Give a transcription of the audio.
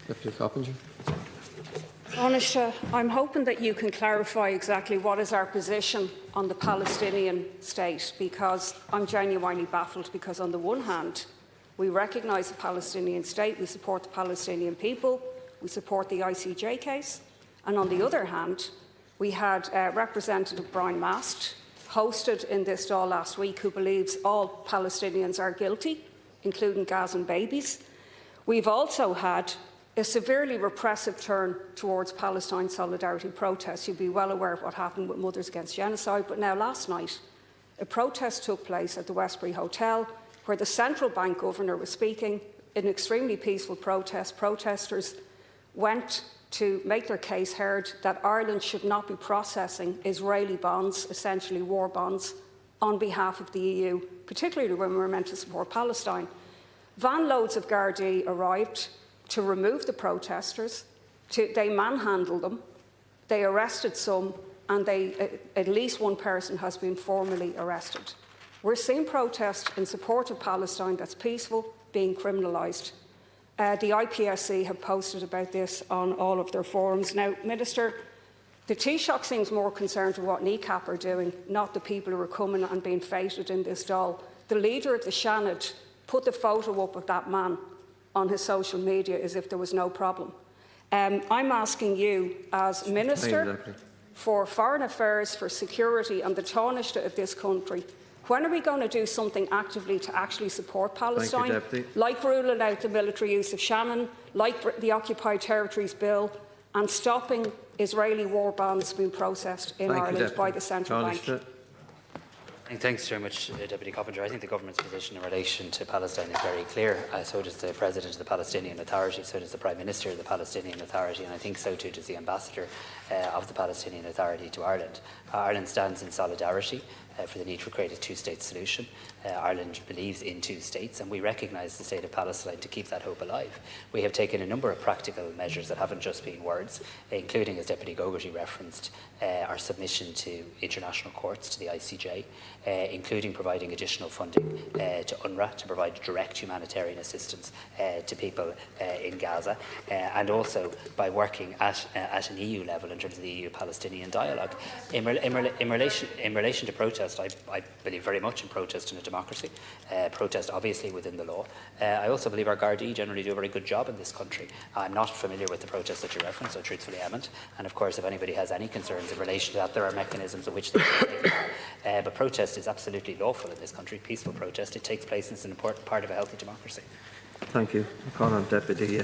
Deputy Coppinger. Taoiseach, I'm hoping that you can clarify exactly what is our position on the Palestinian state, because I'm genuinely baffled, because on the one hand, we recognise the Palestinian state, we support the Palestinian people, we support the ICJ case, and on the other hand, we had Representative Brian Mast hosted in this Dáil last week, who believes all Palestinians are guilty, including Gazan babies. We've also had a severely repressive turn towards Palestine solidarity protests. You'll be well aware of what happened with Mothers Against Genocide, but now last night a protest took place at the Westbury Hotel where the central bank governor was speaking. In an extremely peaceful protest, protesters went to make their case heard that Ireland should not be processing Israeli bonds, essentially war bonds, on behalf of the EU, particularly when we were meant to support Palestine. Van loads of Gardaí arrived to remove the protesters. They manhandled them, they arrested some, and at least one person has been formally arrested. We're seeing protests in support of Palestine that's peaceful being criminalised. The IPSC have posted about this on all of their forums. Now, Minister, the Taoiseach seems more concerned with what NECAP are doing, not the people who are coming and being feted in this Dáil. The leader of the Seanad put the photo up of that man on his social media as if there was no problem. I'm asking you, as Minister for Foreign Affairs, for Security and the Taoiseach of this country, when are we going to do something actively to actually support Palestine, like ruling out the military use of Shannon, like the Occupied Territories Bill, and stopping Israeli war bonds being processed in Ireland by the Central Bank? Thanks very much, Deputy Coppinger. I think the government's position in relation to Palestine is very clear. So does the President of the Palestinian Authority, so does the Prime Minister of the Palestinian Authority, and I think so too does the Ambassador of the Palestinian Authority to Ireland. Ireland stands in solidarity for the need to create a two-state solution. Ireland believes in two states, and we recognise the state of Palestine to keep that hope alive. We have taken a number of practical measures that haven't just been words, including, as Deputy Gogarty referenced, our submission to international courts, to the ICJ, including providing additional funding to UNRWA to provide direct humanitarian assistance to people in Gaza, and also by working at an EU level in terms of the EU-Palestinian dialogue. In relation to protest, I believe very much in protest in a democracy, protest obviously within the law. I also believe our Gardaí generally do a very good job in this country. I'm not familiar with the protests that you referenced, so truthfully I haven't. And of course, if anybody has any concerns in relation to that, there are mechanisms in which they can take part. But protest is absolutely lawful in this country. Peaceful protest, it takes place and it's an important part of a healthy democracy. Thank you. I call on Deputy